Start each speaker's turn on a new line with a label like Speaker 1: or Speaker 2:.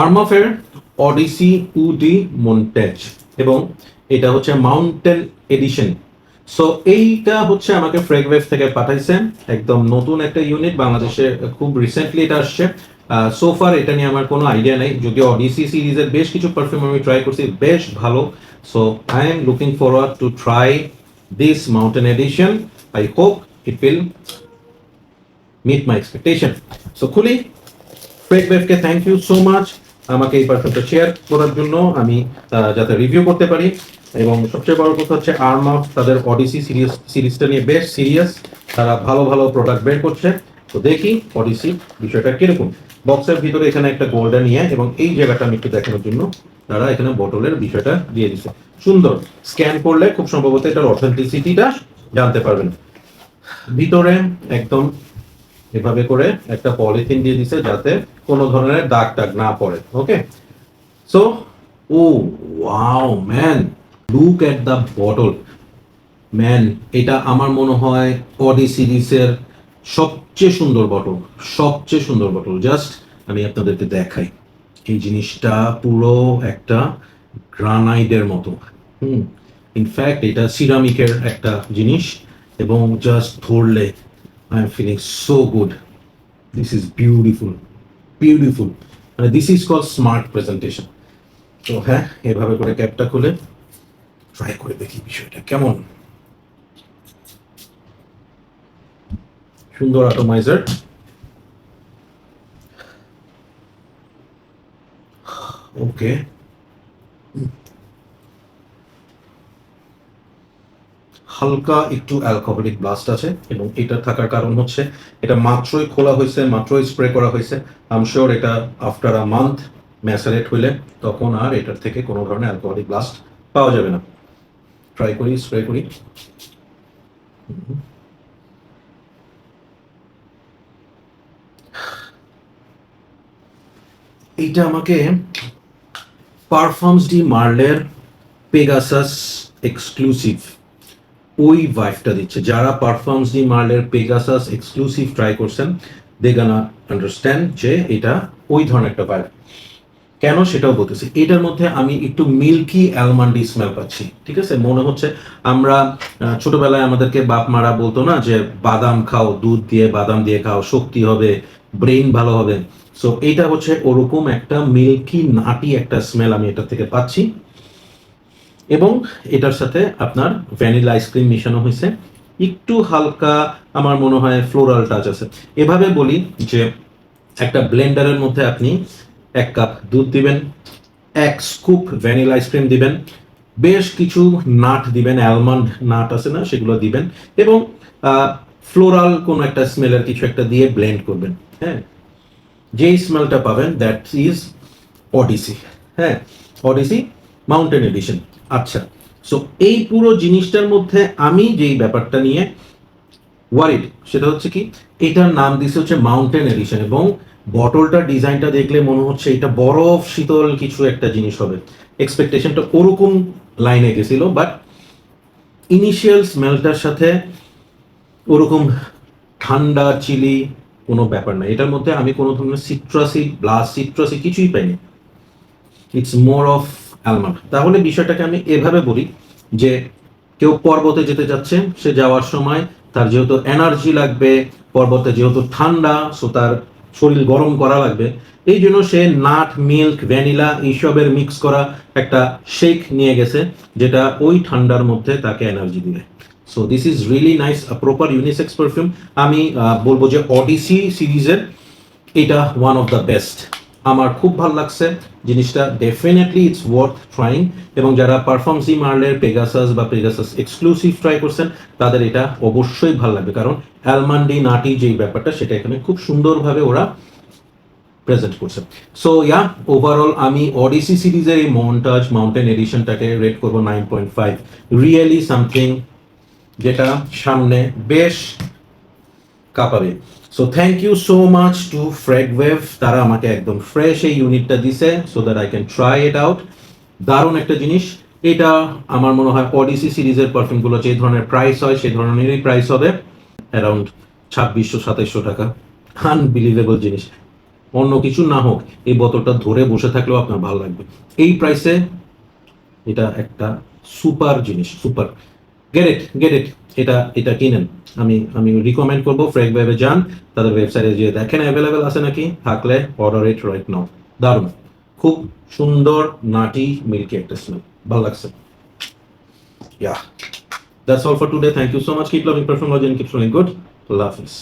Speaker 1: আর্মাফের Odyssey woody montage এবং এটা হচ্ছে মাউন্টেন এডিশন। সো এইটা হচ্ছে আমাকে ফ্রেগওয়েভ থেকে পাঠাইছে, একদম নতুন একটা ইউনিট, বাংলাদেশে খুব রিসেন্টলি এটা আসছে। সোফার এটা নিয়ে আমার কোনো আইডিয়া নেই, যদিও অডিসি সিরিজের বেশ কিছু পারফিউম আমি ট্রাই করছি, বেশ ভালো। So I am looking forward to try this mountain edition. I hope it will meet my expectation. So খুলি। ফ্রেগওয়েভকে থ্যাংক ইউ সো মাচ আমাকে এই পারফিউমটা শেয়ার করার জন্য, আমি যাতে রিভিউ করতে পারি। এবং সবচেয়ে বড় কথা হচ্ছে আর্মা তাদের অডিসি সিরিজটা নিয়ে বেশ সিরিয়াস, তারা ভালো ভালো প্রোডাক্ট বের করছে। তো দেখি অডিসি বিষয়টা কিরকম। বক্সের ভিতরে এখানে একটা গোল্ডেন ইয়ে এবং এই জায়গাটা আমি একটু দেখানোর জন্য তারা এখানে বোতলের বিষয়টা দিয়ে দিচ্ছে। সুন্দর, স্ক্যান করলে খুব সম্ভবত এটার অথেন্টিসিটিটা জানতে পারবেন। ভিতরে একদম এভাবে করে একটা পলিথিন দিয়ে দিছে যাতে কোনো ধরনের দাগ টাগ না পড়ে। Okay, so oh wow man, look at the bottle man. এটা আমার মনে হয় অডি সিরিজের সবচেয়ে সুন্দর বটল, সবচেয়ে সুন্দর বটল। জাস্ট আমি আপনাদেরকে দেখাই, এই জিনিসটা পুরো একটা গ্রানাইটের মতো। ইনফ্যাক্ট এটা সিরামিকের একটা জিনিস এবং জাস্ট ধরলে I am feeling so good. This is beautiful, beautiful. মানে this is call smart presentation. তো হ্যাঁ, এভাবে করে ক্যাপটা খুলে ট্রাই করে দেখি বিষয়টা কেমন। সুন্দর অ্যাটমাইজার। ওকে, হালকা একটু অ্যালকোহলিক ব্লাস্ট আছে এবং এটা থাকার কারণ হচ্ছে এটা মাত্রই খোলা হয়েছে, মাত্রই স্প্রে করা হয়েছে। আই এম শিওর এটা আফটার আ মান্থ ম্যাসারেট হইলে তখন আর এটার থেকে কোনো ধরনের অ্যালকোহলিক ব্লাস্ট পাওয়া যাবে না। ট্রাই করি, স্প্রে করি। এইটা আমাকে পারফিউমস ডি মার্লের পেগাসাস এক্সক্লুসিভ ওই ভাইবটা দিচ্ছে। যারা পারফিউমস ডি মার্লের পেগাসাস এক্সক্লুসিভ ট্রাই করছেন দে গানা আন্ডারস্ট্যান্ড যে এটা ওই ধরনের একটা ভাইব। কেন সেটাও বলতেছি, এটার মধ্যে আমি একটু মিল্কি অ্যালমন্ডি স্মেল পাচ্ছি। ঠিক আছে, মনে হচ্ছে আমরা ছোটবেলায় আমাদেরকে বাপ মারা বলতো না যে বাদাম খাও, দুধ দিয়ে বাদাম দিয়ে খাও, শক্তি হবে, ব্রেইন ভালো হবে। সো এইটা হচ্ছে ওরকম একটা মিল্কি নাটি একটা স্মেল আমি এটা থেকে পাচ্ছি। এবং এটার সাথে আপনার ভ্যানিলা আইসক্রিম মিশানো হয়েছে, একটু হালকা আমার মনে হয় ফ্লোরাল টাচ আছে। এভাবে বলি যে একটা ব্লেন্ডারের মধ্যে আপনি 1 কাপ দুধ দিবেন, 1 স্কুপ ভ্যানিলা আইসক্রিম দিবেন, বেশ কিছু নাট দিবেন, অ্যালমন্ড নাট আছে না সেগুলো দিবেন, এবং ফ্লোরাল কোনো একটা স্মেলের কিছু একটা দিয়ে ব্লেন্ড করবেন। হ্যাঁ, যেই স্মেলটা পাবেন দ্যাট ইজ অডিসি। হ্যাঁ, অডিসি মাউন্টেন এডিশন। আচ্ছা, সো এই পুরো জিনিসটার মধ্যে আমি যেই ব্যাপারটা নিয়ে ওয়ারিড সেটা হচ্ছে কি, এটার নাম দিছে হচ্ছে মাউন্টেন এডিশন এবং বটলটার ডিজাইনটা দেখলে মনে হচ্ছে এটা বরফ শীতল কিছু একটা জিনিস হবে। এক্সপেকটেশনটা ওরকম লাইনে গেছিল, বাট ইনিশিয়াল স্মেলটার সাথে ওরকম ঠান্ডা চিলি কোনো ব্যাপার না। এটার মধ্যে আমি কোনো ধরনের সিট্রাসি কিছুই পাইনি। It's more of almond. তাহলে বিষয়টাকে আমি এভাবে বলি যে কেউ পর্বতে যেতে যাচ্ছে, সে যাওয়ার সময় তার যেহেতু এনার্জি লাগবে, পর্বতে যেহেতু ঠান্ডা, সো তার শরীর গরম করা লাগবে, এই জন্য সে নাট, মিল্ক, ভ্যানিলা এইসবের মিক্স করা একটা শেক নিয়ে গেছে যেটা ওই ঠান্ডার মধ্যে তাকে এনার্জি দিবে। So this is really nice, proper unisex perfume. আমি বলবো যে অডিসি সিরিজের এটা ওয়ান অফ দ্য বেস্ট। আমার খুব ভালো লাগছে জিনিসটা, ডেফিনেটলি ইটস ওয়ার্থ ট্রাইং। এবং যারা পারফিউমস ডি মার্লের পেগাসাস বা পেগাসাস এক্সক্লুসিভ ট্রাই করছেন তাদের এটা অবশ্যই ভালো লাগবে, কারণ অ্যালমন্ডি নাটি যেই ব্যাপারটা সেটা এখানে খুব সুন্দরভাবে ওরা প্রেজেন্ট করছে। সো ইয়া, ওভারঅল আমি অডিসি সিরিজের এই মন্টাজ মাউন্টেন এডিশনটাকে রেট করবো 9.5। রিয়েলি সামথিং যেটা সামনে বেশ কাঁপাবে। So thank you so much to Fragwave, তারা আমাকে একদম ফ্রেশ এই ইউনিটটা দিছে so that I can try it out. দারুণ একটা জিনিস। এটা আমার মনে হয় অডিসি সিরিজের পারফিউমগুলো যে ধরনের প্রাইস হয় সেই ধরনেরই প্রাইস হবে, অ্যারাউন্ড 2600-2700 টাকা। আনবিলিভেবল জিনিস। অন্য কিছু না হোক, এই বোতলটা ধরে বসে থাকলেও আপনার ভালো লাগবে। এই প্রাইসে এটা একটা সুপার জিনিস, সুপার। গেট ইট, এটা এটা কিনেন। আমি রিকমেন্ড করবো ফ্রেক ভাইবে যান, তাদের ওয়েবসাইটে গিয়ে দেখেন অ্যাভেলেবেল আছে নাকি, থাকলে অর্ডার ইট রাইট নাও। দারুণ, খুব সুন্দর নাটি মিল্কি একটা স্মেল, ভালো লাগছে। Yeah, that's all for today. Thank you so much. Keep loving Perfumology and keep smelling good. Allah Hafiz.